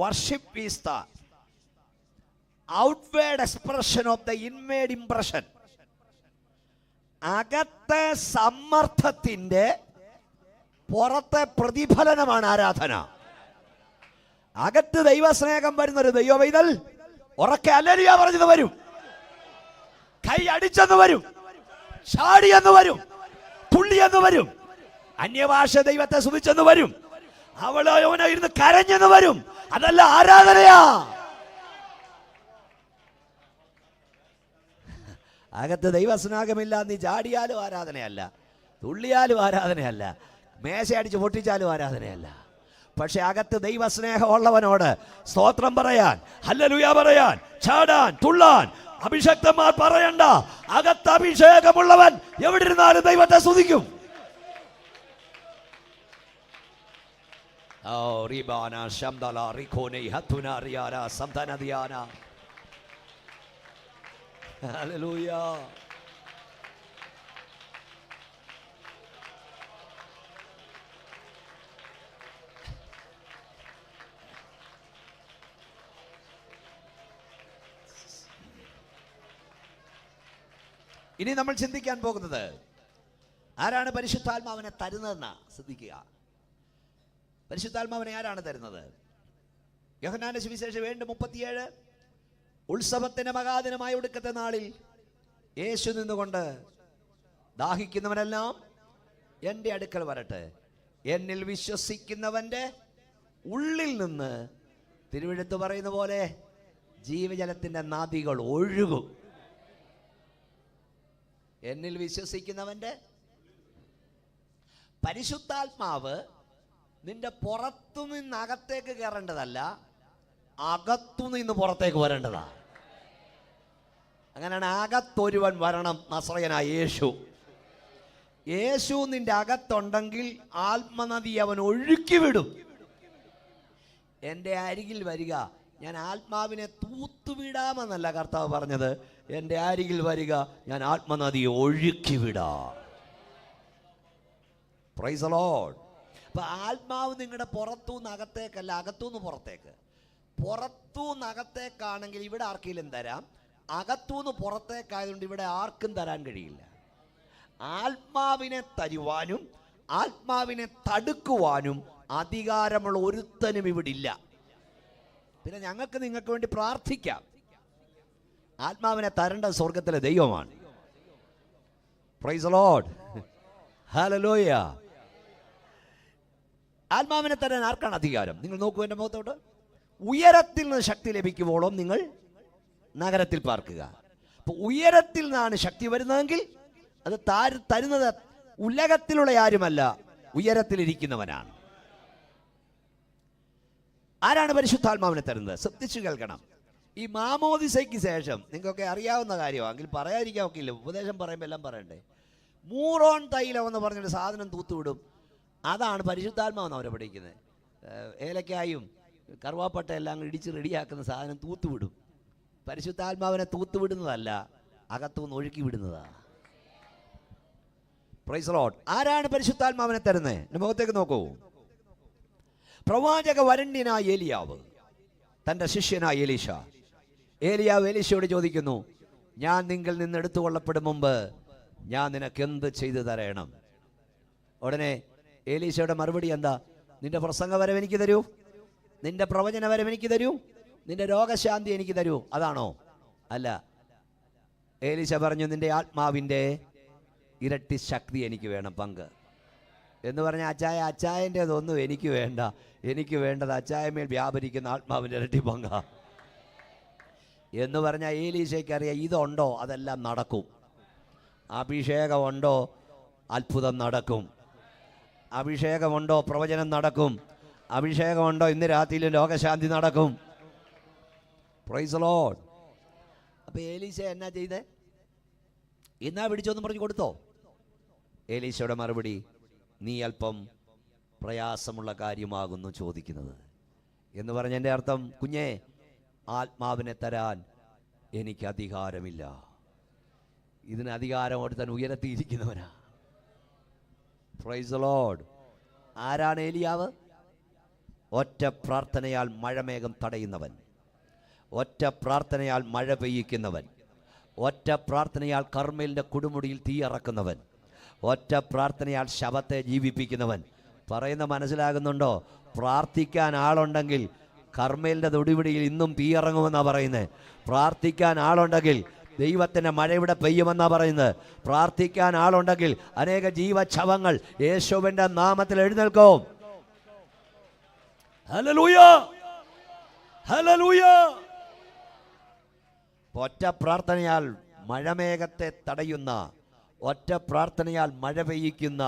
Worship is the outward expression of the inward impression. അകത്തെ സമ്മർദ്ദത്തിന്റെ പുറത്തെ പ്രതിഫലനമാണ് ആരാധന. അകത്ത് ദൈവസ്നേഹം വരുന്നൊരു ദൈവവൈതൽ ഉറക്കെ ഹല്ലേലൂയ പറഞ്ഞത് വരും, കൈ അടിച്ചെന്ന് വരും, ചാടിയെന്ന് വരും, തുള്ളിയെന്ന് വരും, അന്യഭാഷ ദൈവത്തെ സ്തുതിച്ചെന്ന് വരും, അവളോ യവനോ ഇരുന്ന് കരഞ്ഞെന്ന് വരും. അതല്ല ആരാധനയാ. അകത്ത് ദൈവസ്നേഹമില്ല, നീ ചാടിയാലും ആരാധനയല്ല, തുള്ളിയാലും ആരാധനയല്ല, മേശ അടിച്ച് പൊട്ടിച്ചാലും ആരാധനയല്ല. പക്ഷെ അകത്ത് ദൈവസ്നേഹം ഉള്ളവനോട് സ്തോത്രം പറയാൻ, ഹല്ലേലൂയ പറയാൻ, ചാടാൻ, തുള്ളാൻ അഭിഷക്തന്മാർ പറയണ്ട. അകത്ത് അഭിഷേകമുള്ളവൻ എവിടെ ഇരുന്നാലും ദൈവത്തെ സ്തുതിക്കും. ഹല്ലേലൂയ. ഇനി നമ്മൾ ചിന്തിക്കാൻ പോകുന്നത് ആരാണ് പരിശുദ്ധാത്മാവിനെ തരുന്നതെന്ന് ശ്രദ്ധിക്കുക. പരിശുദ്ധാത്മാവിനെ ആരാണ് തരുന്നത്? യോഹന്നാന്റെ സുവിശേഷം 7:37 ഉത്സവത്തിന്റെ മഹാദിനമായ ഒടുക്കത്തെ നാളിൽ യേശു നിന്നുകൊണ്ട് ദാഹിക്കുന്നവനെല്ലാം എൻ്റെ അടുക്കൽ വരട്ടെ, എന്നിൽ വിശ്വസിക്കുന്നവന്റെ ഉള്ളിൽ നിന്ന് തിരുവെഴുത്ത് പറയുന്ന പോലെ ജീവജലത്തിന്റെ നദികൾ ഒഴുകും. എന്നിൽ വിശ്വസിക്കുന്നവന്റെ പരിശുദ്ധാത്മാവ് നിന്റെ പുറത്തു നിന്ന് അകത്തേക്ക് കയറേണ്ടതല്ല, അകത്തു നിന്ന് പുറത്തേക്ക് വരേണ്ടതാ. അങ്ങനെയാണ് അകത്തൊരുവൻ വരണം, നസ്രയനായ യേശു. യേശു നിന്റെ അകത്തുണ്ടെങ്കിൽ ആത്മനദി അവൻ ഒഴുക്കി വിടും. എൻ്റെ അരികിൽ വരിക, ഞാൻ ആത്മാവിനെ തൂത്തുവിടാമെന്നല്ല കർത്താവ് പറഞ്ഞത്, എൻ്റെ അരികിൽ വരിക, ഞാൻ ആത്മനദിയെ ഒഴുക്കി വിടാം. Praise the Lord. അപ്പൊ ആത്മാവ് നിങ്ങളുടെ പുറത്തുനിന്ന് അകത്തേക്കല്ല, അകത്തുനിന്ന് പുറത്തേക്ക്. പുറത്തുനിന്ന് അകത്തേക്കാണെങ്കിൽ ഇവിടെ ആർക്കെങ്കിലും തരാം, അകത്തുനിന്ന് പുറത്തേക്കായതുകൊണ്ട് ഇവിടെ ആർക്കും തരാൻ കഴിയില്ല. ആത്മാവിനെ തരുവാനും ആത്മാവിനെ തടുക്കുവാനും അധികാരമുള്ള ഒരുത്തനും ഇവിടെ ഇല്ല. പിന്നെ ഞങ്ങൾക്ക് നിങ്ങൾക്ക് വേണ്ടി പ്രാർത്ഥിക്കാം. ആത്മാവിനെ തരേണ്ടത് സ്വർഗത്തിലെ ദൈവമാണ്. Praise the Lord. ഹല്ലേലൂയ. ആത്മാവിനെ തരാൻ ആർക്കാണ് അധികാരം? നിങ്ങൾ നോക്കൂ എൻ്റെ മുഖത്തോട്ട്. ഉയരത്തിൽ നിന്ന് ശക്തി ലഭിക്കുമ്പോഴും നിങ്ങൾ നഗരത്തിൽ പാർക്കുക. അപ്പോൾ ഉയരത്തിൽ നിന്നാണ് ശക്തി വരുന്നതെങ്കിൽ അത് തരുന്നത് ഉലകത്തിലുള്ള ആരുമല്ല, ഉയരത്തിലിരിക്കുന്നവനാണ്. ആരാണ് പരിശുദ്ധാത്മാവിനെ തരുന്നത്? ശ്രദ്ധിച്ചു കേൾക്കണം. ഈ മാമോദിസയ്ക്ക് ശേഷം നിങ്ങൾക്കൊക്കെ അറിയാവുന്ന കാര്യമാണെങ്കിൽ പറയാതിരിക്കാൻ ഒക്കെ ഇല്ല, ഉപദേശം പറയുമ്പോൾ എല്ലാം പറയണ്ടേ. മൂറോൺ തൈലം എന്ന് പറഞ്ഞൊരു സാധനം തൂത്തുവിടും. അതാണ് പരിശുദ്ധാത്മാവെന്ന് അവരെ പഠിക്കുന്നത്. ഏലക്കായും കറുവാപ്പട്ട എല്ലാം ഇടിച്ച് റെഡിയാക്കുന്ന സാധനം തൂത്തുവിടും. പരിശുദ്ധാത്മാവിനെ തൂത്തുവിടുന്നതല്ല, അകത്തുനിന്ന് ഒഴുക്കി വിടുന്നതാണ്. Praise the Lord. ആരാണ് പരിശുദ്ധാത്മാവിനെ തരുന്നത്? എൻ്റെ മുഖത്തേക്ക് നോക്കൂ. പ്രവാചക വരണ്യനായ ഏലിയാവ് തൻ്റെ ശിഷ്യനായ എലീശ. ഏലിയാവ് എലീശയോട് ചോദിക്കുന്നു, ഞാൻ നിങ്ങൾ നിന്ന് എടുത്തുകൊള്ളപ്പെടും മുമ്പ് ഞാൻ നിനക്ക് എന്ത് ചെയ്തു തരണം? ഉടനെ എലീശയുടെ മറുപടി എന്താ? നിന്റെ പ്രസംഗ വരവ് എനിക്ക് തരൂ, നിന്റെ പ്രവചന വരവ് എനിക്ക് തരൂ, നിന്റെ രോഗശാന്തി എനിക്ക് തരൂ. അതാണോ? അല്ല. എലീശ പറഞ്ഞു, നിന്റെ ആത്മാവിൻ്റെ ഇരട്ടി ശക്തി എനിക്ക് വേണം, പങ്ക് എന്ന് പറഞ്ഞ അച്ചായൻ്റെതൊന്നും എനിക്ക് വേണ്ട. എനിക്ക് വേണ്ടത് അച്ചായമേൽ വ്യാപരിക്കുന്ന ആത്മാവിൻ്റെ ഇരട്ടി പങ്ക എന്ന് പറഞ്ഞാൽ ഏലീശയ്ക്കറിയാം, ഇതുണ്ടോ അതെല്ലാം നടക്കും. അഭിഷേകമുണ്ടോ അത്ഭുതം നടക്കും. അഭിഷേകമുണ്ടോ പ്രവചനം നടക്കും. അഭിഷേകമുണ്ടോ ഇന്ന് രാത്രിയിലും രോഗശാന്തി നടക്കും. Praise the Lord. അപ്പോൾ ഏലീശ എന്നാ ചെയ്തേ? എന്നാ പിടിച്ചോന്ന് പറഞ്ഞു കൊടുത്തോ? ഏലീശയുടെ മറുപടി, നീ അല്പം പ്രയാസമുള്ള കാര്യമാകുന്നു ചോദിക്കുന്നത് എന്ന് പറഞ്ഞതിൻ്റെ അർത്ഥം, കുഞ്ഞേ, ആത്മാവിനെ തരാൻ എനിക്ക് അധികാരമില്ല. ഇതിന് അധികാരം ഒരുത്തൻ ഉയരത്തിയിരിക്കുന്നവനാ. Praise the Lord. ആരാണ് ഏലിയാവ്? ഒറ്റ പ്രാർത്ഥനയാൽ മഴമേഘം തടയുന്നവൻ, ഒറ്റ പ്രാർത്ഥനയാൽ മഴ പെയ്യിക്കുന്നവൻ, ഒറ്റ പ്രാർത്ഥനയാൽ കർമ്മേലിൻ്റെ കൊടുമുടിയിൽ തീയിറക്കുന്നവൻ, ഒറ്റ പ്രാർത്ഥനയാൽ ശവത്തെ ജീവിപ്പിക്കുന്നവൻ. പറയുന്ന മനസ്സിലാകുന്നുണ്ടോ? പ്രാർത്ഥിക്കാൻ ആളുണ്ടെങ്കിൽ കർമ്മേലിൻ്റെ തൊടിപിടിയിൽ ഇന്നും തീയിറങ്ങുമെന്നാണ് പറയുന്നത്. പ്രാർത്ഥിക്കാൻ ആളുണ്ടെങ്കിൽ ദൈവത്തിൻ്റെ മഴ ഇവിടെ പെയ്യുമെന്നാണ് പറയുന്നത്. പ്രാർത്ഥിക്കാൻ ആളുണ്ടെങ്കിൽ അനേക ജീവച്ഛവങ്ങൾ യേശുവിൻ്റെ നാമത്തിൽ എഴുന്നേൽക്കും. Hallelujah, hallelujah. ഒറ്റ പ്രാർത്ഥനയാൽ മഴമേഘത്തെ തടയുന്ന, ഒറ്റ പ്രാർത്ഥനയാൽ മഴ പെയ്യിക്കുന്ന,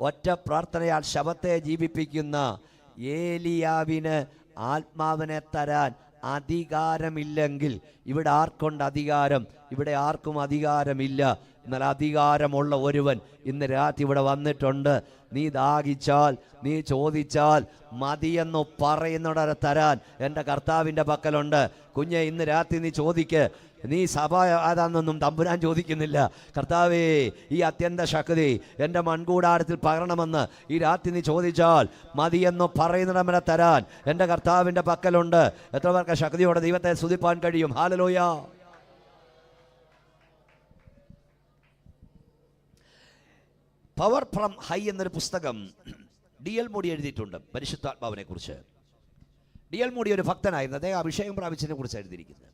ഒറ്റ പ്രാർത്ഥനയാൽ ശവത്തെ ജീവിപ്പിക്കുന്ന ഏലിയാവിന് ആത്മാവിനെ തരാൻ അധികാരമില്ലെങ്കിൽ ഇവിടെ ആർക്കുണ്ട് അധികാരം? ഇവിടെ ആർക്കും അധികാരമില്ല. എന്നാൽ അധികാരമുള്ള ഒരുവൻ ഇന്ന് രാത്രി ഇവിടെ വന്നിട്ടുണ്ട്. നീ ദാഹിച്ചാൽ, നീ ചോദിച്ചാൽ മതിയെന്ന് പറയുന്നിടത്ത് തരാൻ എൻ്റെ കർത്താവിൻ്റെ പക്കലുണ്ട്. കുഞ്ഞെ, ഇന്ന് രാത്രി നീ ചോദിക്ക്. നീ സഭ ആതാന്നൊന്നും തമ്പുരാൻ ചോദിക്കുന്നില്ല. കർത്താവേ, ഈ അത്യന്ത ശക്തി എൻ്റെ മൺകൂടാരത്തിൽ പകരണമെന്ന് ഈ രാത്രി നീ ചോദിച്ചാൽ മതിയെന്ന് പറയുന്നിടം വരെ തരാൻ എൻ്റെ കർത്താവിൻ്റെ പക്കലുണ്ട്. എത്ര പേർക്ക് ശക്തിയോടെ ദൈവത്തെ സ്തുതിപ്പാൻ കഴിയും? ഹല്ലേലൂയ. പവർ ഫ്രം ഹൈ എന്നൊരു പുസ്തകം D.L. മൂഡി എഴുതിയിട്ടുണ്ട് പരിശുദ്ധാത്മാവിനെ കുറിച്ച്. D.L. മൂഡി ഒരു ഭക്തനായിരുന്നു. അദ്ദേഹം അഭിഷേകം പ്രാപിച്ചതിനെ കുറിച്ച് എഴുതിയിരിക്കുന്നത്.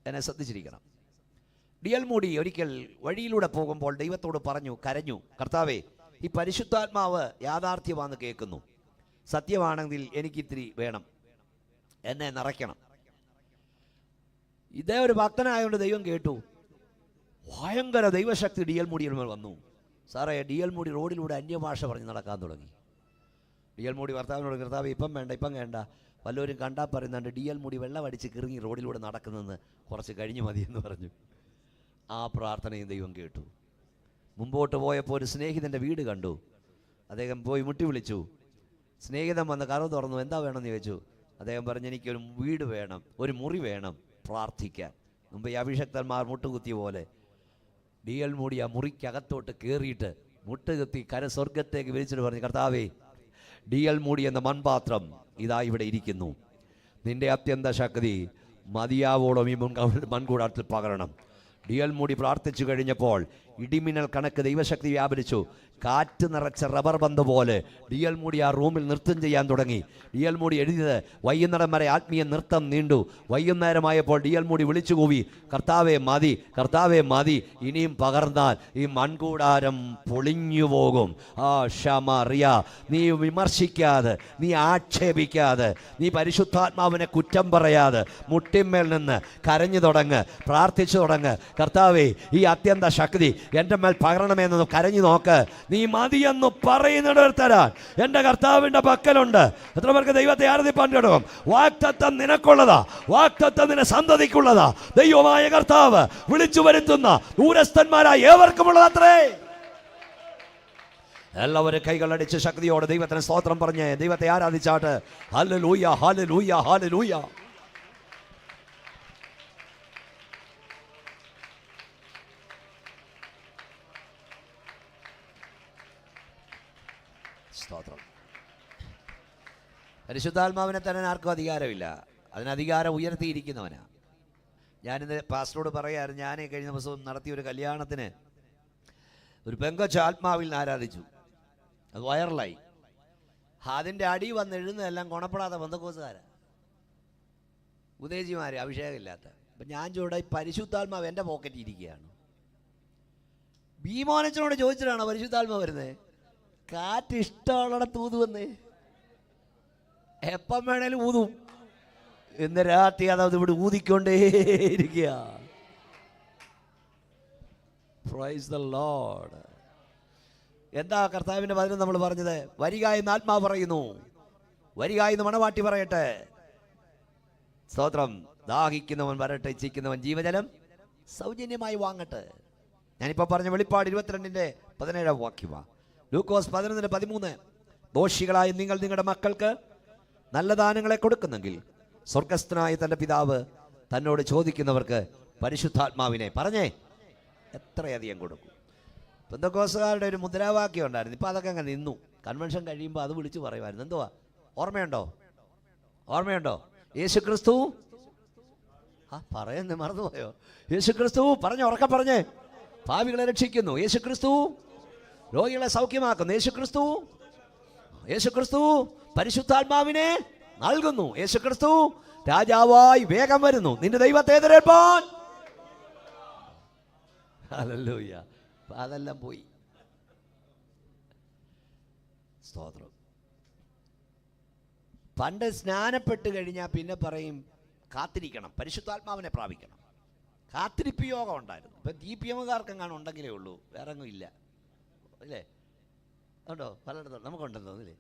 എന്നെ ശ്രദ്ധിച്ചിരിക്കണം. D.L. മൂഡി ഒരിക്കൽ വഴിയിലൂടെ പോകുമ്പോൾ ദൈവത്തോട് പറഞ്ഞു, കരഞ്ഞു, കർത്താവേ, ഈ പരിശുദ്ധാത്മാവ് യാഥാർത്ഥ്യമാണെന്ന് കേൾക്കുന്നു. സത്യമാണെങ്കിൽ എനിക്കിത്തിരി വേണം, എന്നെ നിറയ്ക്കണം. ഇതേ ഒരു ഭക്തനായതുകൊണ്ട് ദൈവം കേട്ടു. ഭയങ്കര ദൈവശക്തി D.L. മൂഡിയിൽ വന്നു. സാറേ, D.L. മൂഡി റോഡിലൂടെ അന്യഭാഷ പറഞ്ഞ് നടക്കാൻ തുടങ്ങി. D.L. മൂഡി ഭർത്താവിനോട്, കർത്താവ് ഇപ്പം വേണ്ട, ഇപ്പം വേണ്ട, വല്ലവരും കണ്ടാൽ പറയുന്നുണ്ട് D.L. മൂഡി വെള്ളം അടിച്ച് കിറങ്ങി റോഡിലൂടെ നടക്കുന്നതെന്ന്, കുറച്ച് കഴിഞ്ഞ് മതിയെന്ന് പറഞ്ഞു. ആ പ്രാർത്ഥനയും ദൈവം കേട്ടു. മുമ്പോട്ട് പോയപ്പോൾ ഒരു സ്നേഹിതൻ്റെ വീട് കണ്ടു. അദ്ദേഹം പോയി മുട്ടി വിളിച്ചു. സ്നേഹിതൻ വന്ന് കതവ് തുറന്നു. എന്താ വേണമെന്ന് ചോദിച്ചു. അദ്ദേഹം പറഞ്ഞു, എനിക്കൊരു വീട് വേണം, ഒരു മുറി വേണം പ്രാർത്ഥിക്കാൻ. മുമ്പ് ഈ അഭിഷക്തന്മാർ മുട്ടുകുത്തിയ പോലെ D.L. മൂഡി ആ മുറിക്കകത്തോട്ട് കയറിയിട്ട് മുട്ടുകുത്തി സ്വർഗത്തേക്ക് വിളിച്ചിട്ട് പറഞ്ഞു, കർത്താവേ, D.L. മൂഡി എന്ന മൺപാത്രം ഇതാ ഇവിടെ ഇരിക്കുന്നു. നിന്റെ അത്യന്ത ശക്തി മതിയാവോളം ഈ മൺകൂടാരത്തിൽ പകരണം. D.L. മൂഡി പ്രാർത്ഥിച്ചു കഴിഞ്ഞപ്പോൾ ഇടിമിന്നൽ കണക്ക് ദൈവശക്തി വ്യാപരിച്ചു. കാറ്റ് നിറച്ച റബ്ബർ ബന്ധ പോലെ D.L. മൂഡി ആ റൂമിൽ നൃത്തം ചെയ്യാൻ തുടങ്ങി. D.L. മൂഡി എഴുതിയത്, വൈകുന്നേരം വരെ ആത്മീയ നൃത്തം നീണ്ടു. വൈകുന്നേരമായപ്പോൾ D.L. മൂഡി വിളിച്ചു കൂവി, കർത്താവേ മതി, കർത്താവേ മതി, ഇനിയും പകർന്നാൽ ഈ മൺകൂടാരം പൊളിഞ്ഞു പോകും. ആ ഷമറിയ, നീ വിമർശിക്കാതെ, നീ ആക്ഷേപിക്കാതെ, നീ പരിശുദ്ധാത്മാവിനെ കുറ്റം പറയാതെ മുട്ടിന്മേൽ നിന്ന് കരഞ്ഞു തുടങ്ങ്, പ്രാർത്ഥിച്ചു തുടങ്ങ്. കർത്താവേ, ഈ അത്യന്ത ശക്തി എൻ്റെ മേൽ പകരണമെന്ന് കരഞ്ഞു നോക്ക്. നീ മതിയെന്ന് പറയുന്നിടത്ത് തരാൻ എൻ്റെ കർത്താവിൻ്റെ പക്കലുണ്ട്. എത്ര പേർക്ക് ദൈവത്തെ ആരാധിപ്പാൻ കഴിയും? വാഗ്ദത്തം നിനക്കുള്ളതാ, വാഗ്ദത്തം നിന്റെ സന്തതിക്കുള്ളതാ. ദൈവമായ കർത്താവ് വിളിച്ചു വരുത്തുന്ന ദൂരസ്ഥന്മാരായ ഏവർക്കുമുള്ളതത്രേ. എല്ലാവരും കൈകളടിച്ച് ശക്തിയോടെ ദൈവത്തിന് സ്തോത്രം പറഞ്ഞ് ദൈവത്തെ ആരാധിച്ചാട്ട്. Hallelujah, hallelujah, hallelujah. സ്തോത്രം. പരിശുദ്ധാത്മാവിനെ തന്നെ ആർക്കും അധികാരമില്ല. അതിന് അധികാരം ഉയർത്തിയിരിക്കുന്നവനാ. ഞാനിന്ന് പാസ്റ്ററോട് പറയായിരുന്നു, ഞാൻ കഴിഞ്ഞ ദിവസം നടത്തിയ ഒരു കല്യാണത്തിന് ഒരു പെങ്കൊച്ച് ആത്മാവിൽ നിന്ന് ആരാധിച്ചു. അത് വൈറലായി. അതിൻ്റെ അടി വന്ന് എഴുന്നതെല്ലാം ഗുണപ്പെടാത്ത ബന്ധക്കോസുകാരാ, ഉദയജിമാര്, അഭിഷേകമില്ലാത്ത. അപ്പം ഞാൻ ചോദിച്ചാൽ ഈ പരിശുദ്ധാത്മാവ് എൻ്റെ പോക്കറ്റിൽ ഇരിക്കുകയാണ്. ഭീമോനച്ചനോട് ചോദിച്ചിട്ടാണോ പരിശുദ്ധാത്മാവ് വരുന്നത്? കാറ്റ് ഇഷ്ടമുള്ള തൂതുവന്നേ, എപ്പം വേണേലും ഊതും. ഇന്ന് രാത്രി അതത് ഇവിടെ ഊതിക്കൊണ്ടേയിരിക്കുക. Praise the Lord. എന്താ കർത്താവിൻ്റെ വചനം നമ്മൾ പറഞ്ഞത്? വരിക എന്ന് ആത്മാവ് പറയുന്നു, വരിക എന്ന് മണവാട്ടി പറയട്ടെ. സ്തോത്രം. ദാഹിക്കുന്നവൻ വരട്ടെ, ഇച്ഛിക്കുന്നവൻ ജീവജലം സൗജന്യമായി വാങ്ങട്ടെ. ഞാനിപ്പോൾ പറഞ്ഞ വെളിപ്പാട് 22:17 വാക്യമാണ്. ലൂക്കോസ് 11:13. ദോഷികളായ നിങ്ങൾ നിങ്ങളുടെ മക്കൾക്ക് നല്ല ദാനങ്ങളെ കൊടുക്കുന്നെങ്കിൽ സ്വർഗസ്ഥനായ തൻ്റെ പിതാവ് തന്നോട് ചോദിക്കുന്നവർക്ക് പരിശുദ്ധാത്മാവിനെ പറഞ്ഞേ എത്രയധികം കൊടുക്കും. പെന്തക്കോസ്തുകാരുടെ ഒരു മുദ്രാവാക്യം ഉണ്ടായിരുന്നു. ഇപ്പം അതൊക്കെ അങ്ങ് നിന്നു. കൺവെൻഷൻ കഴിയുമ്പോൾ അത് വിളിച്ചു പറയുമായിരുന്നു. എന്തുവാ? ഓർമ്മയുണ്ടോ? ഓർമ്മയുണ്ടോ? യേശു ക്രിസ്തു പറയുന്നേ മറന്നുപോയോ? യേശു ക്രിസ്തു പറഞ്ഞ ഉറക്കെ പറഞ്ഞേ, പാപികളെ രക്ഷിക്കുന്നു. യേശു ക്രിസ്തു രോഗികളെ സൗഖ്യമാക്കുന്നു. യേശു ക്രിസ്തു, യേശു ക്രിസ്തു പരിശുദ്ധാത്മാവിനെ നൽകുന്നു. യേശു ക്രിസ്തു രാജാവായി വേഗം വരുന്നു നിന്റെ ദൈവത്തെ എതിരേൽപ്പാൻ. ഹല്ലേലൂയ. അതെല്ലാം പോയി. സ്തോത്രം. പണ്ട് സ്നാനപ്പെട്ട് കഴിഞ്ഞാൽ പിന്നെ പറയും കാത്തിരിക്കണം, പരിശുദ്ധാത്മാവിനെ പ്രാപിക്കണം. കാത്തിരിപ്പ് യോഗം ഉണ്ടായിരുന്നു. ഇപ്പം DPMകാർക്കെങ്ങാനും ഉണ്ടെങ്കിലേ ഉള്ളൂ, വേറെ ഒന്നും ഇല്ല അല്ലേ? ഉണ്ടോ? പലയിടത്തും നമുക്കുണ്ടെന്ന് തോന്നില്ലേ?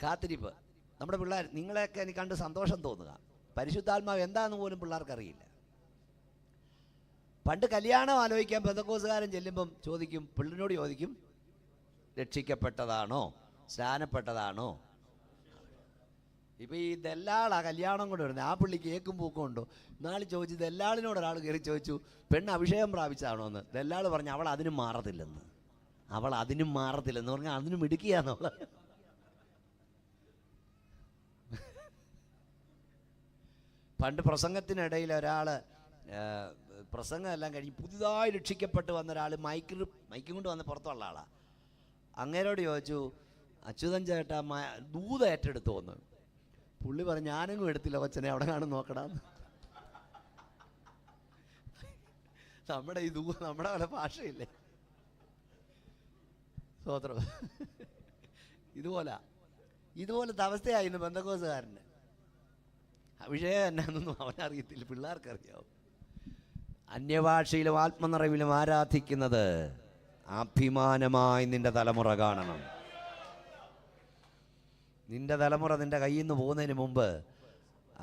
കാത്തിരിപ്പ്. നമ്മുടെ പിള്ളേർ, നിങ്ങളെയൊക്കെ എനിക്ക് കണ്ട് സന്തോഷം തോന്നുക. പരിശുദ്ധാത്മാവ് എന്താണെന്ന് പോലും പിള്ളേർക്കറിയില്ല. പണ്ട് കല്യാണം ആലോചിക്കാൻ പെന്തക്കോസുകാരൻ ചെല്ലുമ്പം ചോദിക്കും, പിള്ളേരോട് ചോദിക്കും, രക്ഷിക്കപ്പെട്ടതാണോ, സ്നാനപ്പെട്ടതാണോ? ഇപ്പം ഈ ദല്ലാളാ കല്യാണം കൊണ്ട് വരുന്നത്. ആ പുള്ളി കേക്കും പൂക്കും ഉണ്ടോ? നാളെ ചോദിച്ചു, ദല്ലാളിനോട് ഒരാൾ കയറി ചോദിച്ചു, പെണ്ണ് അഭിഷേകം പ്രാപിച്ചതാണോ എന്ന്. ദല്ലാൾ പറഞ്ഞു, അവൾ അതിനും മാറത്തില്ലെന്ന്. അവൾ അതിനും മാറത്തില്ലെന്ന് പറഞ്ഞാൽ അതിനും ഇടുക്കിയാന്നവൾ. പണ്ട് പ്രസംഗത്തിനിടയിൽ ഒരാൾ പ്രസംഗം എല്ലാം കഴിഞ്ഞ് പുതുതായി രക്ഷിക്കപ്പെട്ട് വന്ന ഒരാൾ മൈക്കും കൊണ്ട് വന്ന് പുറത്തുള്ള ആളാണ്. അങ്ങേരോട് ചോദിച്ചു, അച്യുതൻ ചേട്ടാ ദൂത് ഏറ്റെടുത്തു വന്ന്. പുള്ളി പറഞ്ഞു, ഞാനെങ്ങും എടുത്തില്ല കൊച്ചനെ, അവിടെ കാണും നോക്കടാ. നമ്മുടെ ഈ നമ്മുടെ പല ഭാഷയില്ലേ? സ്തോത്രം. ഇതുപോലത്തെ അവസ്ഥയായിരുന്നു പെന്തക്കോസുകാരന്. അഭിഷേകം എന്നാന്നൊന്നും അവനറിയത്തില്ല, പിള്ളേർക്കറിയാവും. അന്യഭാഷയിലും ആത്മനിറവിലും ആരാധിക്കുന്നത് അഭിമാനമായി നിന്റെ തലമുറ കാണണം. നിന്റെ തലമുറ നിന്റെ കയ്യിൽ നിന്ന് പോകുന്നതിന് മുമ്പ്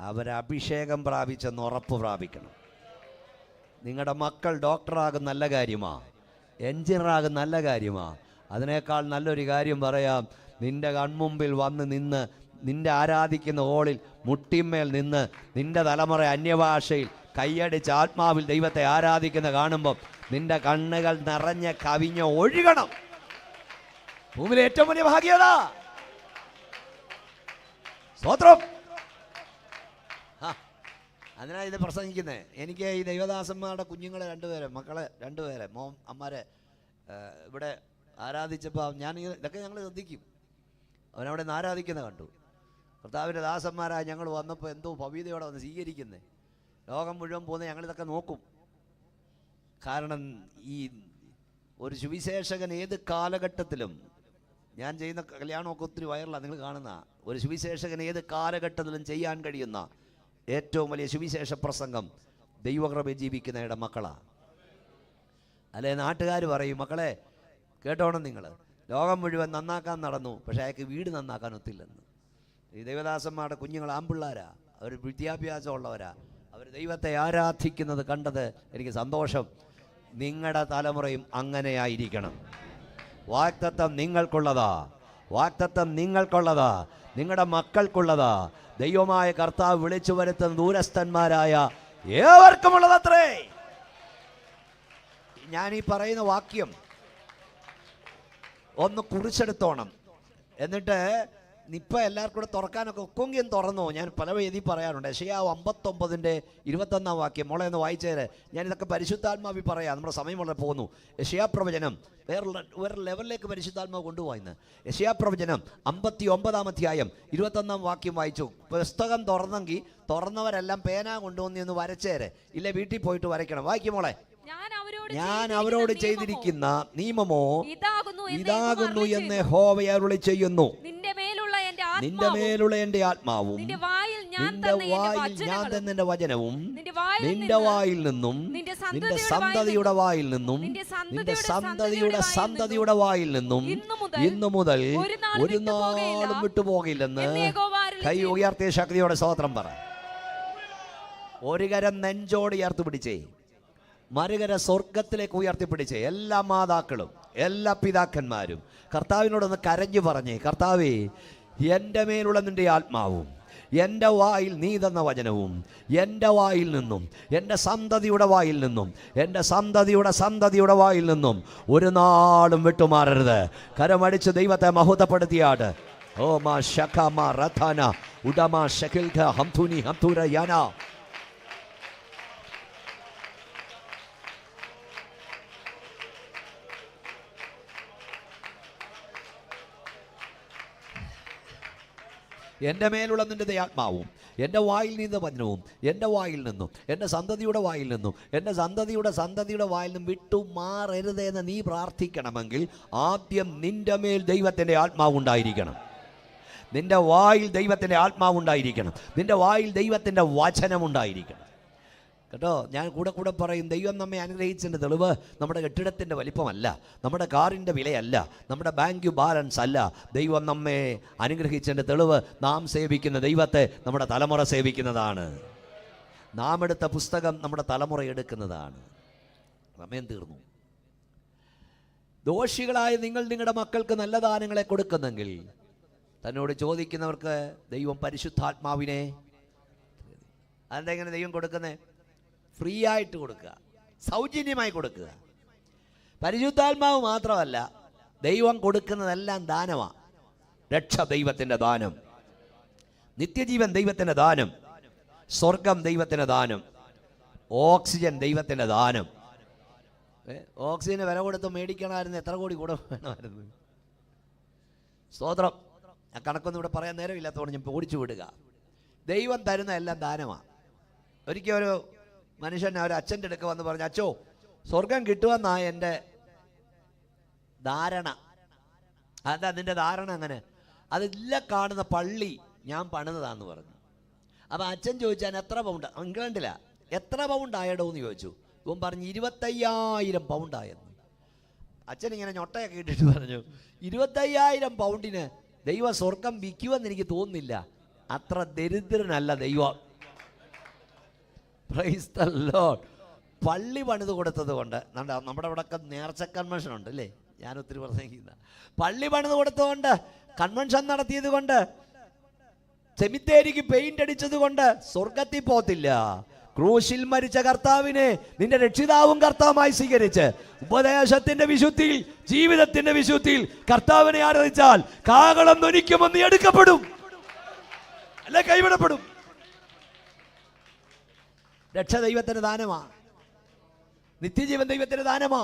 അവരഭിഷേകം പ്രാപിച്ചെന്ന് ഉറപ്പ് പ്രാപിക്കണം. നിങ്ങളുടെ മക്കൾ ഡോക്ടറാകും, നല്ല കാര്യമാ. എൻജിനീയറാകും, നല്ല കാര്യമാ. അതിനേക്കാൾ നല്ലൊരു കാര്യം പറയാം, നിന്റെ കൺമുമ്പിൽ വന്ന് നിന്ന് നിന്റെ ആരാധിക്കുന്ന ഹോളിൽ മുട്ടിന്മേൽ നിന്ന് നിന്റെ തലമുറ അന്യഭാഷയിൽ കൈയടിച്ച് ആത്മാവിൽ ദൈവത്തെ ആരാധിക്കുന്ന കാണുമ്പം നിന്റെ കണ്ണുകൾ നിറഞ്ഞ് കവിഞ്ഞ് ഒഴുകണം. ഭൂമിയിലെ ഏറ്റവും വലിയ ഭാഗ്യതാ. സ്തോത്രം. അതിനാണ് ഇത് പ്രസംഗിക്കുന്നത്. എനിക്ക് ഈ ദൈവദാസന്മാരുടെ കുഞ്ഞുങ്ങളെ മക്കളെ രണ്ടുപേരെ അമ്മമാരെ ഇവിടെ ആരാധിച്ചപ്പോൾ ഇതൊക്കെ ഞങ്ങൾ ശ്രദ്ധിക്കും. അവനവിടെ നിന്ന് ആരാധിക്കുന്നത് കണ്ടു. കർത്താവിൻ്റെ ദാസന്മാരായി ഞങ്ങൾ വന്നപ്പോൾ എന്തോ ഭവ്യതയോടെ വന്ന് സ്വീകരിക്കുന്നത്. ലോകം മുഴുവൻ പോകുന്നത് ഞങ്ങളിതൊക്കെ നോക്കും. കാരണം ഈ ഒരു സുവിശേഷകൻ ഏത് കാലഘട്ടത്തിലും, ഞാൻ ചെയ്യുന്ന കല്യാണമൊക്കെ ഒത്തിരി വൈറലാണ്, നിങ്ങൾ കാണുന്ന ഒരു സുവിശേഷകൻ ഏത് കാലഘട്ടത്തിലും ചെയ്യാൻ കഴിയുന്ന ഏറ്റവും വലിയ സുവിശേഷ പ്രസംഗം ദൈവകൃപയിൽ ജീവിക്കുന്നവരുടെ മക്കളാണ്. അല്ലെ നാട്ടുകാർ പറയും, മക്കളെ കേട്ടോണം, നിങ്ങൾ ലോകം മുഴുവൻ നന്നാക്കാൻ നടന്നു, പക്ഷേ അയാൾക്ക് വീട് നന്നാക്കാൻ ഒത്തില്ലെന്ന്. ഈ ദൈവദാസന്മാരുടെ കുഞ്ഞുങ്ങൾ ആമ്പിള്ളാരാ, അവർ വിദ്യാഭ്യാസമുള്ളവരാ, അവർ ദൈവത്തെ ആരാധിക്കുന്നത് കണ്ടത് എനിക്ക് സന്തോഷം. നിങ്ങളുടെ തലമുറയും അങ്ങനെയായിരിക്കണം. വാഗ്ദത്തം നിങ്ങൾക്കുള്ളതാ, വാഗ്ദത്തം നിങ്ങൾക്കുള്ളതാ, നിങ്ങളുടെ മക്കൾക്കുള്ളതാ. ദൈവമായ കർത്താവ് വിളിച്ചു വരുത്തുന്ന ദൂരസ്ഥന്മാരായ ഏവർക്കുമുള്ളതത്രേ. ഞാനീ പറയുന്ന വാക്യം ഒന്ന് കുറിച്ചെടുത്തോണം. എന്നിട്ട് ഇപ്പം എല്ലാവർക്കും കൂടെ തുറക്കാനൊക്കെ ഒക്കെങ്കിലും തുറന്നോ. ഞാൻ പല വേദി പറയാറുണ്ട്. യെശയ്യാവ് 59:21 വാക്യം മോളെ ഒന്ന് വായിച്ചേര്. ഞാനിതൊക്കെ പരിശുദ്ധാത്മാവി പറയാം, നമ്മുടെ സമയം വളരെ പോകുന്നു. യെശയ്യാ പ്രവചനം വേറെ ലെവലിലേക്ക് പരിശുദ്ധാത്മാവ് കൊണ്ടുപോയിന്ന്. യെശയ്യാ പ്രവചനം 59 വാക്യം വായിച്ചു. പുസ്തകം തുറന്നെങ്കിൽ തുറന്നവരെല്ലാം പേന കൊണ്ടുവന്ന് വരച്ചേര്, ഇല്ല വീട്ടിൽ പോയിട്ട് വരയ്ക്കണം. വായിക്കും മോളെ. ഞാൻ അവരോട് ചെയ്തിരിക്കുന്ന നിയമമോ ഇതാകുന്നു എന്ന് യഹോവ അരുളി ചെയ്യുന്നു. നിന്റെ മേലുള്ള എന്റെ ആത്മാവും നിന്റെ വായിൽ ഞാൻ തന്ന വചനവും നിന്റെ വായിൽ നിന്നും നിന്റെ സന്തതിയുടെ വായിൽ നിന്നും നിന്റെ സന്തതിയുടെ വായിൽ നിന്നും ഇന്നു മുതൽ ഒരു നാളും വിട്ടുപോകില്ലെന്ന് കൈ ഉയർത്തിയ ശക്തിയോടെ സ്തോത്രം പറ. ഒരു കരം നെഞ്ചോട് ഉയർത്തി പിടിച്ചേ, മറുകര സ്വർഗത്തിലേക്ക് ഉയർത്തിപ്പിടിച്ച് എല്ലാ മാതാക്കളും എല്ലാ പിതാക്കന്മാരും കർത്താവിനോടൊന്ന് കരഞ്ഞു പറഞ്ഞേ, കർത്താവേ, എൻ്റെ മേലുള്ള നിൻ്റെ ആത്മാവും എൻ്റെ വായിൽ നീ തന്ന വചനവും എൻ്റെ വായിൽ നിന്നും എൻ്റെ സന്തതിയുടെ വായിൽ നിന്നും എൻ്റെ സന്തതിയുടെ വായിൽ നിന്നും ഒരു നാളും വിട്ടുമാറരുത്. കരമടിച്ച് ദൈവത്തെ മഹത്വപ്പെടുത്തിയാട്. ഓ മാ ശഖമ റഥന ഉഡമ ശകിൽഖ ഹംതുനി ഹംതുര യാന. എൻ്റെ മേലുള്ള നിന്റെ ദയാത്മാവും എൻ്റെ വായിൽ നിന്ന് വചനവും എൻ്റെ വായിൽ നിന്നും എൻ്റെ സന്തതിയുടെ വായിൽ നിന്നും എൻ്റെ സന്തതിയുടെ വായിൽ നിന്നും വിട്ടുമാറരുതെന്ന് നീ പ്രാർത്ഥിക്കണമെങ്കിൽ ആദ്യം നിൻ്റെ മേൽ ദൈവത്തിൻ്റെ ആത്മാവുണ്ടായിരിക്കണം. നിൻ്റെ വായിൽ ദൈവത്തിൻ്റെ ആത്മാവുണ്ടായിരിക്കണം. നിൻ്റെ വായിൽ ദൈവത്തിൻ്റെ വചനമുണ്ടായിരിക്കണം. കേട്ടോ, ഞാൻ കൂടെ പറയും, ദൈവം നമ്മെ അനുഗ്രഹിച്ചതിൻ്റെ തെളിവ് നമ്മുടെ കെട്ടിടത്തിൻ്റെ വലിപ്പമല്ല, നമ്മുടെ കാറിൻ്റെ വിലയല്ല, നമ്മുടെ ബാങ്ക് ബാലൻസ് അല്ല. ദൈവം നമ്മെ അനുഗ്രഹിച്ചതിൻ്റെ തെളിവ് നാം സേവിക്കുന്ന ദൈവത്തെ നമ്മുടെ തലമുറ സേവിക്കുന്നതാണ്. നാം എടുത്ത പുസ്തകം നമ്മുടെ തലമുറ എടുക്കുന്നതാണ്. സമയം തീർന്നു. ദോഷികളായ നിങ്ങൾ നിങ്ങളുടെ മക്കൾക്ക് നല്ല ദാനങ്ങളെ കൊടുക്കുന്നെങ്കിൽ തന്നോട് ചോദിക്കുന്നവർക്ക് ദൈവം പരിശുദ്ധാത്മാവിനെ, അതെന്തെങ്ങനെ ദൈവം കൊടുക്കുന്നത്? ഫ്രീ ആയിട്ട് കൊടുക്കുക, സൗജന്യമായി കൊടുക്കുക. പരിശുദ്ധാത്മാവ് മാത്രമല്ല, ദൈവം കൊടുക്കുന്നതെല്ലാം ദാനമാണ്. രക്ഷ ദൈവത്തിൻ്റെ ദാനം, നിത്യജീവൻ ദൈവത്തിൻ്റെ ദാനം, സ്വർഗം ദൈവത്തിൻ്റെ ദാനം, ഓക്സിജൻ ദൈവത്തിൻ്റെ ദാനം. ഓക്സിജന് വില കൊടുത്ത് മേടിക്കണമായിരുന്നു, എത്ര കോടി കൂടെ വേണമായിരുന്നു. സ്തോത്രം. ആ കണക്കൊന്നും ഇവിടെ പറയാൻ നേരമില്ലാത്തതുകൊണ്ട് ഞാൻ ഓടിച്ചു വിടുക. ദൈവം തരുന്ന എല്ലാം ദാനമാണ്. ഒരിക്കൽ ഒരു മനുഷ്യൻ ഒരു അച്ഛൻ്റെ അടുക്ക വന്ന് പറഞ്ഞു, അച്ചോ സ്വർഗം കിട്ടുമെന്നാ എൻ്റെ ധാരണ. അതെന്താ നിൻ്റെ ധാരണ? അങ്ങനെ അതില്ല, കാണുന്ന പള്ളി ഞാൻ പണിതാന്ന് പറഞ്ഞു. അപ്പം അച്ഛൻ ചോദിച്ചാൽ എത്ര പൗണ്ട്? ഇംഗ്ലണ്ടില എത്ര പൗണ്ട് ആയടോ എന്ന് ചോദിച്ചു. ഇവൻ പറഞ്ഞു 25,000 പൗണ്ടായെന്ന്. അച്ഛൻ ഇങ്ങനെ ഞൊട്ടയൊക്കെ ഇട്ടിട്ട് പറഞ്ഞു, 25,000 പൗണ്ടിന് ദൈവം സ്വർഗം വിൽക്കുമെന്ന് എനിക്ക് തോന്നുന്നില്ല. അത്ര ദരിദ്രനല്ല ദൈവം. Praise the Lord. പള്ളി പണിത് കൊടുത്തത് കൊണ്ട്, നമ്മുടെ ഇവിടെയൊക്കെ നേർച്ച കൺവെൻഷൻ ഉണ്ട് അല്ലേ, ഞാൻ ഒത്തിരി പ്രസംഗിക്കുന്ന. പള്ളി പണിത് കൊടുത്തതുകൊണ്ട്, കൺവെൻഷൻ നടത്തിയത് കൊണ്ട്, സെമിത്തേരിക്ക് പെയിന്റ് അടിച്ചത് കൊണ്ട് സ്വർഗത്തിൽ പോകത്തില്ല. ക്രൂശിൽ മരിച്ച കർത്താവിനെ നിന്റെ രക്ഷിതാവും കർത്താവുമായി സ്വീകരിച്ച് ഉപദേശത്തിന്റെ വിശുദ്ധിയിൽ, ജീവിതത്തിന്റെ വിശുദ്ധിയിൽ കർത്താവിനെ ആരാധിച്ചാൽ കാഹളം ധ്വനിക്കുമെന്ന് നീ എടുക്കപ്പെടും, അല്ലെ കൈവിടപ്പെടും. രക്ഷ ദൈവത്തിന്റെ ദാനമാ, നിത്യജീവൻ ദൈവത്തിന്റെ ദാനമാ,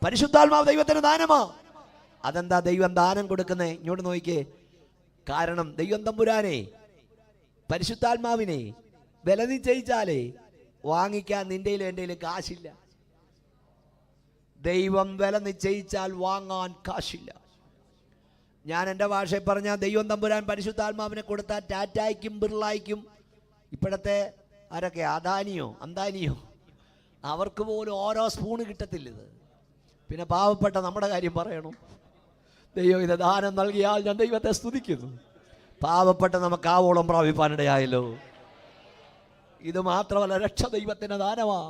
പരിശുദ്ധാത്മാവ് ദൈവത്തിന്റെ ദാനമാ. അതെന്താ ദൈവം ദാനം കൊടുക്കുന്നേ? ഇങ്ങോട്ട് നോക്കിക്കേ. കാരണം ദൈവം തമ്പുരാനെ, പരിശുദ്ധാത്മാവിനെ വില നിശ്ചയിച്ചാലേ വാങ്ങിക്കാൻ നിന്റെയിലും എന്റെയിലും കാശില്ല. ദൈവം വില നിശ്ചയിച്ചാൽ വാങ്ങാൻ കാശില്ല. ഞാൻ എൻ്റെ ഭാഷയിൽ പറഞ്ഞാൽ, ദൈവം തമ്പുരാൻ പരിശുദ്ധാത്മാവിനെ കൊടുത്താൽ ടാറ്റായ്ക്കും ബിർളായ്ക്കും, ഇപ്പോഴത്തെ ആരൊക്കെ അദാനിയോ അവർക്ക് പോലും ഓരോ സ്പൂണ് കിട്ടത്തില്ല. ഇത് പിന്നെ പാവപ്പെട്ട നമ്മുടെ കാര്യം പറയണം. ദൈവം ഇത് ദാനം നൽകിയാൽ ഞാൻ ദൈവത്തെ സ്തുതിക്കുന്നു. പാവപ്പെട്ട നമുക്ക് ആവോളം പ്രാപിപ്പാനിടയായല്ലോ. ഇത് മാത്രമല്ല, രക്ഷ ദൈവത്തിൻ്റെ ദാനമാ.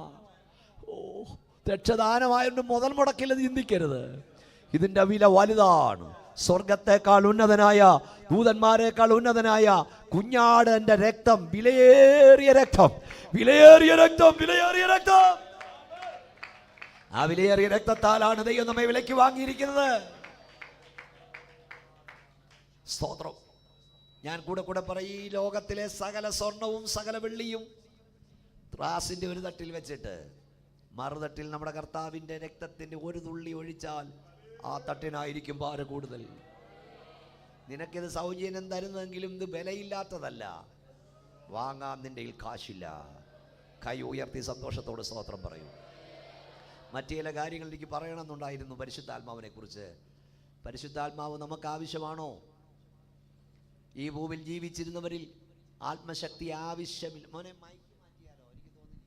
രക്ഷദാനമായതുകൊണ്ട് മുതൽ മുടക്കില്ലെന്ന് ചിന്തിക്കരുത്. ഇതിൻ്റെ വില വലുതാണ്. സ്വർഗത്തെക്കാൾ ഉന്നതനായ, ദൂതന്മാരെക്കാൾ ഉന്നതനായ കുഞ്ഞാടന്റെ രക്തം, വിലയേറിയ രക്തം, വിലയേറിയ രക്തം, വിലയേറിയ രക്തം. ആ വിലയേറിയ രക്തത്താലാണ് ദൈവം നമ്മെ വിലയ്ക്ക് വാങ്ങിയിരിക്കുന്നത്. സ്തോത്രം. ഞാൻ കൂടെ പറയും, ഈ ലോകത്തിലെ സകല സ്വർണവും സകല വെള്ളിയും ത്രാസിന്റെ ഒരു തട്ടിൽ വെച്ചിട്ട് മറുതട്ടിൽ നമ്മുടെ കർത്താവിന്റെ രക്തത്തിന്റെ ഒരു തുള്ളി ഒഴിച്ചാൽ ആ തട്ടിനായിരിക്കും ഭാരം കൂടുതൽ. നിനക്കിത് സൗജന്യം തരുന്നെങ്കിലും ഇത് വിലയില്ലാത്തതല്ല, വാങ്ങാൻ നിന്റെ കാശില്ല. കൈ ഉയർത്തി സന്തോഷത്തോടെ സ്തോത്രം പറയൂ. മറ്റു ചില കാര്യങ്ങൾ എനിക്ക് പറയണമെന്നുണ്ടായിരുന്നു പരിശുദ്ധാത്മാവിനെ കുറിച്ച്. പരിശുദ്ധാത്മാവ് നമുക്ക് ആവശ്യമാണോ? ഈ ഭൂമിയിൽ ജീവിച്ചിരുന്നവരിൽ ആത്മശക്തി ആവശ്യമില്ല. മോനെ മൈക്ക് മാറ്റിയാലോ? എനിക്ക് തോന്നി.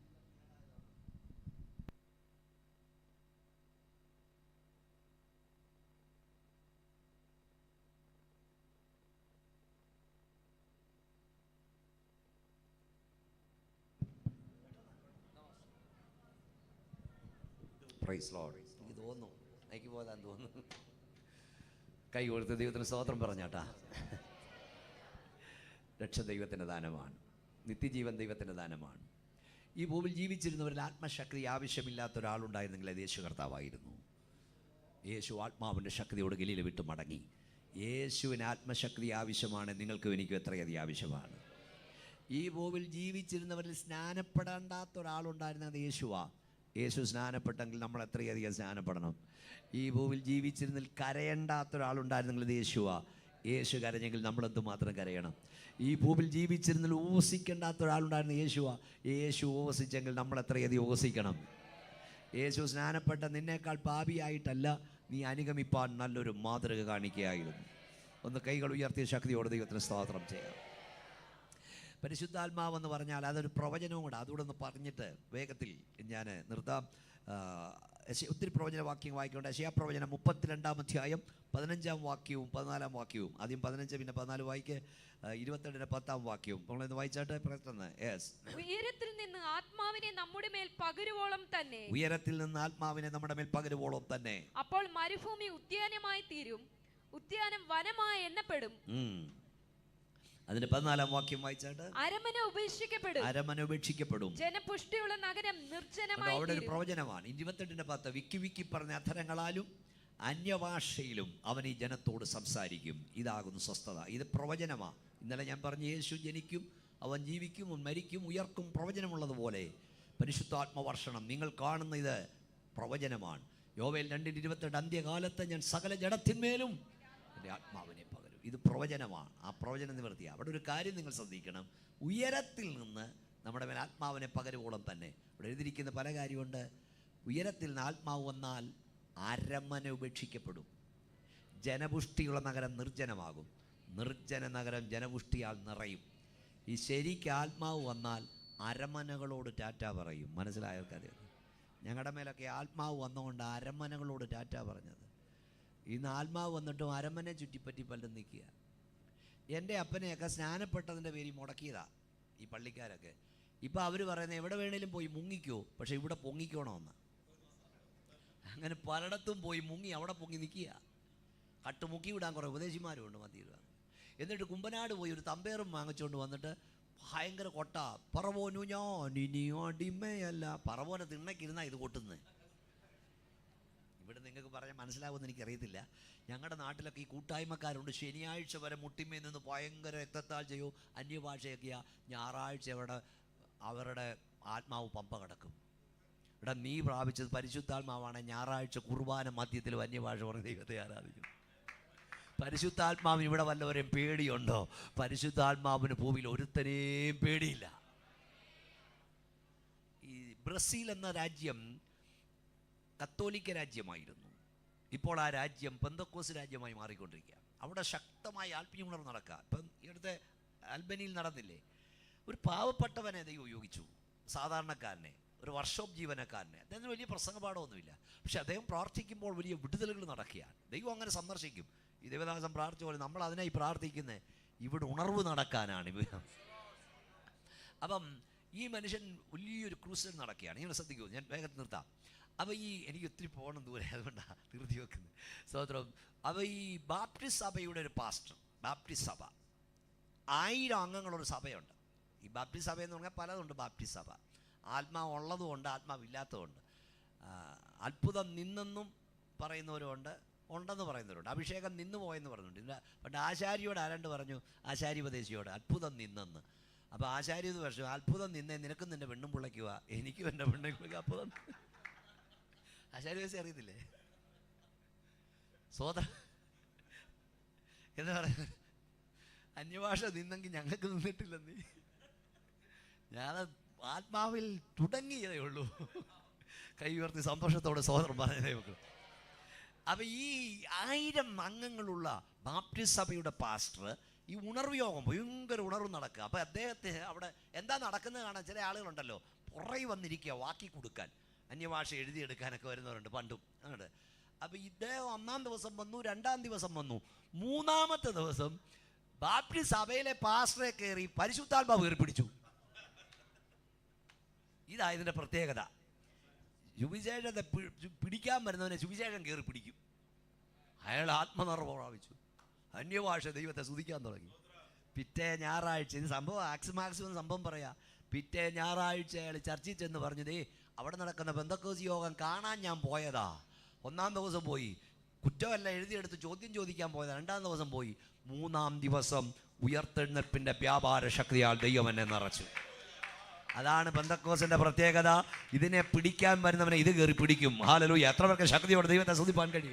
Praise lord. എനിക്ക് തോന്നുന്നു എനിക്ക് പോകാൻ തോന്നുന്നു. കൈ കൊടുത്ത് ദൈവത്തിന് സ്തോത്രം പറഞ്ഞാട്ടാ. രക്ഷ ദൈവത്തിൻ്റെ ദാനമാണ്, നിത്യജീവൻ ദൈവത്തിൻ്റെ ദാനമാണ്. ഈ ഭൂമിയിൽ ജീവിച്ചിരുന്നവരിൽ ആത്മശക്തി ആവശ്യമില്ലാത്ത ഒരാളുണ്ടായിരുന്നെങ്കിൽ അത് യേശു കർത്താവായിരുന്നു. യേശു ആത്മാവിൻ്റെ ശക്തിയോട് ഗലീല വിട്ടു മടങ്ങി. യേശുവിന് ആത്മശക്തി ആവശ്യമാണ്. നിങ്ങൾക്കും എനിക്കും എത്രയധികം ആവശ്യമാണ്. ഈ ഭൂമിയിൽ ജീവിച്ചിരുന്നവരിൽ സ്നാനപ്പെടേണ്ടാത്ത ഒരാളുണ്ടായിരുന്നത് യേശുവാ. യേശു സ്നാനപ്പെട്ടെങ്കിൽ നമ്മൾ എത്രയധികം സ്നാനപ്പെടണം. ഈ ഭൂമിയിൽ ജീവിച്ചിരുന്നതിൽ കരയേണ്ടാത്ത ഒരാളുണ്ടായിരുന്നെങ്കിൽ ഇത് യേശുവാ. യേശു കരഞ്ഞെങ്കിൽ നമ്മൾ എന്തുമാത്രം കരയണം. ഈ ഭൂമിയിൽ ജീവിച്ചിരുന്നതിൽ ഉപവസിക്കേണ്ടാത്ത ഒരാളുണ്ടായിരുന്ന യേശുവാ. യേശു ഉപവസിച്ചെങ്കിൽ നമ്മൾ എത്രയധികം ഉപവസിക്കണം. യേശു സ്നാനപ്പെട്ട നിന്നേക്കാൾ പാപിയായിട്ടല്ല, നീ അനുഗമിപ്പാൻ നല്ലൊരു മാതൃക കാണിക്കുകയായിരുന്നു. ഒന്ന് കൈകൾ ഉയർത്തിയ ശക്തിയോടെ ദൈവത്തിന് സ്തോത്രം ചെയ്യാം. പരിശുദ്ധാത്മാവെന്ന് പറഞ്ഞാൽ അതൊരു പ്രവചനവും കൂടെ. അതുകൂടെ ഒന്ന് പറഞ്ഞിട്ട് വേഗത്തിൽ ഞാൻ നിർത്താം. ഒത്തിരി പ്രവചന വാക്യം വായിക്കുന്നുണ്ട്. യെശയ്യാ പ്രവചനം 32-ാം അധ്യായം 15-ാം വാക്യവും 14-ാം വാക്യവും. ആദ്യം 15 പിന്നെ 14 വായിക്ക്. 22-ന്റെ 10-ാം വാക്യവും നമ്മളൊന്ന് വായിച്ചാട്ടെ പെട്ടെന്ന്. ഉയരത്തിൽ നിന്ന് ആത്മാവിനെ നമ്മുടെ മേൽ പകരുവോളം തന്നെ. ഉയരത്തിൽ നിന്ന് ആത്മാവിനെ നമ്മുടെ മേൽ പകരുവോളം തന്നെ. അപ്പോൾ മരുഭൂമി ഉദ്യാനമായി തീരും, ഉദ്യാനം വനമായി എണ്ണപ്പെടും. അതിന്റെ 14-ാം വാക്യം വായിച്ചാട്ട്. അരമന ഉപേക്ഷിക്കപ്പെടും, ജനപുഷ്ടിയുള്ള നഗരം നിർജ്ജനമായി. അവിടെ ഒരു പ്രവചനമാണ്. 28-ന്റെ 10 വിക്കി വിക്കി പറഞ്ഞ അധരങ്ങളാലും അന്യഭാഷയിലും അവൻ ഈ ജനത്തോട് സംസാരിക്കും. ഇതാകുന്നു സ്വസ്ഥത. ഇത് പ്രവചനമാണ്. ഇന്നലെ ഞാൻ പറഞ്ഞു, യേശു ജനിക്കും, അവൻ ജീവിക്കും, അവൻ മരിക്കും, ഉയർക്കും. പ്രവചനമുള്ളതുപോലെ പരിശുദ്ധാത്മവർഷണം നിങ്ങൾ കാണുന്ന ഇത് പ്രവചനമാണ്. യോവേൽ 2:28 അന്ത്യകാലത്ത് ഞാൻ സകല ജഡത്തിന്മേലും എൻ്റെ ആത്മാവിനെ പകരും. ഇത് പ്രവചനമാണ്. ആ പ്രവചനം നിവർത്തിയ. അവിടെ ഒരു കാര്യം നിങ്ങൾ ശ്രദ്ധിക്കണം. ഉയരത്തിൽ നിന്ന് നമ്മുടെ മേൽ ആത്മാവിനെ പകരുവോളം തന്നെ. ഇവിടെ എഴുതിയിരിക്കുന്ന പല കാര്യമുണ്ട്. ഉയരത്തിൽ നിന്ന് ആത്മാവ് വന്നാൽ അരമന ഉപേക്ഷിക്കപ്പെടും, ജനപുഷ്ടിയുള്ള നഗരം നിർജ്ജനമാകും, നിർജ്ജന നഗരം ജനപുഷ്ടിയാൽ നിറയും. ഈ ശരിക്ക് ആത്മാവ് വന്നാൽ അരമനകളോട് ടാറ്റ പറയും. മനസ്സിലായവർക്കറിയാം. ഞങ്ങളുടെ മേലൊക്കെ ആത്മാവ് വന്നുകൊണ്ട് അരമനകളോട് ടാറ്റ പറഞ്ഞത്. ഇന്ന് ആത്മാവ് വന്നിട്ടും അരമനെ ചുറ്റിപ്പറ്റി പലരും നിൽക്കുക. എൻ്റെ അപ്പനെയൊക്കെ സ്നാനപ്പെട്ടതിൻ്റെ പേരിൽ മുടക്കിയതാ ഈ പള്ളിക്കാരൊക്കെ. ഇപ്പം അവർ പറയുന്നത് എവിടെ വേണേലും പോയി മുങ്ങിക്കോ, പക്ഷേ ഇവിടെ പൊങ്ങിക്കോണമെന്ന്. അങ്ങനെ പലയിടത്തും പോയി മുങ്ങി അവിടെ പൊങ്ങി നിൽക്കുക. കട്ട് മുക്കി വിടാൻ കുറേ ഉപദേശിമാരും ഉണ്ട് മതിയിടുക. എന്നിട്ട് കുമ്പനാട് പോയി ഒരു തമ്പേറും വാങ്ങിച്ചുകൊണ്ട് വന്നിട്ട് ഭയങ്കര കൊട്ട. പറവോനു ഞാൻ ഇനിയോ അടിമയല്ല. പറവോനെ തിണ്ണക്കിരുന്നാ ഇത് കൊട്ടുന്നത്. ഇവിടെ നിങ്ങൾക്ക് പറഞ്ഞാൽ മനസ്സിലാവുമെന്ന് എനിക്കറിയത്തില്ല. ഞങ്ങളുടെ നാട്ടിലൊക്കെ ഈ കൂട്ടായ്മക്കാരുണ്ട്. ശനിയാഴ്ച വരെ മുട്ടിമേ നിന്ന് ഭയങ്കര രക്തത്താൽ ചെയ്യോ അന്യഭാഷയൊക്കെയാ. ഞായറാഴ്ച അവരുടെ ആത്മാവ് പമ്പ കിടക്കും. ഇവിടെ നീ പ്രാപിച്ചത് പരിശുദ്ധാത്മാവാണ്. ഞായറാഴ്ച കുർബാന മധ്യത്തിൽ അന്യഭാഷ പറഞ്ഞ് ദൈവത്തെ ആരാധിക്കും. പരിശുദ്ധാത്മാവിന് ഇവിടെ വല്ലവരെയും പേടിയുണ്ടോ? പരിശുദ്ധാത്മാവിന് ഭൂമിയിൽ ഒരുത്തനെയും പേടിയില്ല. ഈ ബ്രസീൽ എന്ന രാജ്യം കത്തോലിക്ക രാജ്യമായിരുന്നു. ഇപ്പോൾ ആ രാജ്യം പെന്തക്കോസ് രാജ്യമായി മാറിക്കൊണ്ടിരിക്കുക. അവിടെ ശക്തമായ ആത്മീയ ഉണർവ് നടക്കുക. ഇപ്പം ഇവിടുത്തെ അൽബനിയിൽ നടന്നില്ലേ? ഒരു പാവപ്പെട്ടവനെ ദൈവം ഉപയോഗിച്ചു, സാധാരണക്കാരനെ, ഒരു വർക്ക്ഷോപ്പ് ജീവനക്കാരനെ. അദ്ദേഹത്തിന് വലിയ പ്രസംഗപാഠമൊന്നുമില്ല, പക്ഷെ അദ്ദേഹം പ്രാർത്ഥിക്കുമ്പോൾ വലിയ വിടുതലുകൾ നടക്കുകയാണ്. ദൈവം അങ്ങനെ സന്ദർശിക്കും. ഈ ദേവദാസം പ്രാർത്ഥിച്ച പോലെ നമ്മൾ അതിനായി പ്രാർത്ഥിക്കുന്നത് ഇവിടെ ഉണർവ് നടക്കാനാണ്. അപ്പം ഈ മനുഷ്യൻ വലിയൊരു ക്രൂസൽ നടക്കുകയാണ്. നിങ്ങൾ ശ്രദ്ധിക്കൂ, ഞാൻ വേഗത്തിൽ നിർത്താം. അപ്പോൾ എനിക്ക് ഒത്തിരി പോകണം ദൂരെ, അതുകൊണ്ടാണ് തീർത്തി വെക്കുന്നത്. സ്തോത്രം. അപ്പോൾ ഈ ബാപ്റ്റിസ്റ്റ് സഭയുടെ ഒരു പാസ്റ്റർ, ബാപ്റ്റിസ്റ്റ് സഭ 1000 അംഗങ്ങളൊരു സഭയുണ്ട്. ഈ ബാപ്റ്റിസ്റ്റ് സഭയെന്ന് പറഞ്ഞാൽ പലതുണ്ട്. ബാപ്റ്റിസ്റ്റ് സഭ ആത്മാവ് ഉള്ളതുകൊണ്ട് ആത്മാവില്ലാത്തതുകൊണ്ട്. അത്ഭുതം നിന്നെന്നും പറയുന്നവരുണ്ട്, ഉണ്ടെന്ന് പറയുന്നവരുണ്ട്. അഭിഷേകം നിന്ന് പോയെന്ന് പറഞ്ഞിട്ടുണ്ട്. പണ്ട് ആശാരിയോട് ആരാണ്ട് പറഞ്ഞു, ആശാരിപദേശിയോട് അത്ഭുതം നിന്നെന്ന്. അപ്പോൾ ആശാരി എന്ന് പറഞ്ഞു, അത്ഭുതം നിന്നേ, നിനക്കും നിൻ്റെ പെണ്ണും പിള്ളയ്ക്കുക, എനിക്കും എൻ്റെ പെണ്ണും പിള്ളയ്ക്കുക അത്ഭുതം. ആശാരിപദേശി അറിയത്തില്ലേ? സോദര എന്താ പറയുക, അന്യഭാഷ നിന്നെങ്കിൽ ഞങ്ങൾക്ക് നിന്നിട്ടില്ലെന്ന്. ഞാൻ ആത്മാവിൽ തുടങ്ങിയതേ ഉള്ളൂ. കൈ ഉയർത്തി സന്തോഷത്തോടെ സോദരൻ പറഞ്ഞതേ ഉള്ളൂ. അപ്പം ഈ 1000 അംഗങ്ങളുള്ള ബാപ്റ്റിസ്റ്റ് സഭയുടെ പാസ്റ്റർ ഈ ഉണർവ് യോഗം, ഭയങ്കര ഉണർവ് നടക്കുക. അപ്പം അദ്ദേഹത്തെ അവിടെ എന്താ നടക്കുന്നത് കാണാൻ ചില ആളുകളുണ്ടല്ലോ, പുറകെ വന്നിരിക്കുക വാക്കി കൊടുക്കാൻ, അന്യഭാഷ എഴുതിയെടുക്കാനൊക്കെ വരുന്നവരുണ്ട് പണ്ടും അങ്ങോട്ട്. അപ്പം ഇദ്ദേഹം 1-ാം ദിവസം വന്നു, 2-ാം ദിവസം വന്നു, 3-ാമത്തെ ദിവസം ബാപ്റ്റിസ്റ്റ് സഭയിലെ പാസ്റ്ററെ കയറി പരിശുദ്ധാത്മാവ് കയറി പിടിച്ചു. ഇതാ ഇതിൻ്റെ പ്രത്യേകത. സുവിശേഷത്തെ പിടിക്കാൻ വരുന്നവനെ സുവിശേഷം കയറി പിടിക്കും. അയാൾ ആത്മനിർഭരം പ്രാപിച്ചു, അന്യഭാഷ ദൈവത്തെ സ്തുതിക്കാൻ തുടങ്ങി. പിറ്റേ ഞായറാഴ്ച, ഇത് സംഭവം മാക്സിമം സംഭവം പറയാം. പിറ്റേ ഞായറാഴ്ച അയാൾ ചർച്ചിൽ ചെന്ന് പറഞ്ഞതേ അവിടെ നടക്കുന്ന പെന്തക്കോസ് യോഗം കാണാൻ ഞാൻ പോയതാ. 1-ാം ദിവസം പോയി, കുറ്റമല്ല, എഴുതിയെടുത്ത് ചോദ്യം ചോദിക്കാൻ പോയത്. 2-ാം ദിവസം പോയി. 3-ാം ദിവസം ഉയർത്തെഴുന്നേൽപ്പിൻ്റെ വ്യാപാര ശക്തിയാൽ ദൈവം എന്നെ നിറച്ചു. അതാണ് പെന്തക്കോസ്തിന്റെ പ്രത്യേകത. ഇതിനെ പിടിക്കാൻ വരുന്നവനെ ഇത് കയറി പിടിക്കും. ഹല്ലേലൂയ. എത്ര പേർക്ക് ശക്തിയോടെ ദൈവത്തെ സ്തുതിപ്പാൻ കഴിയും?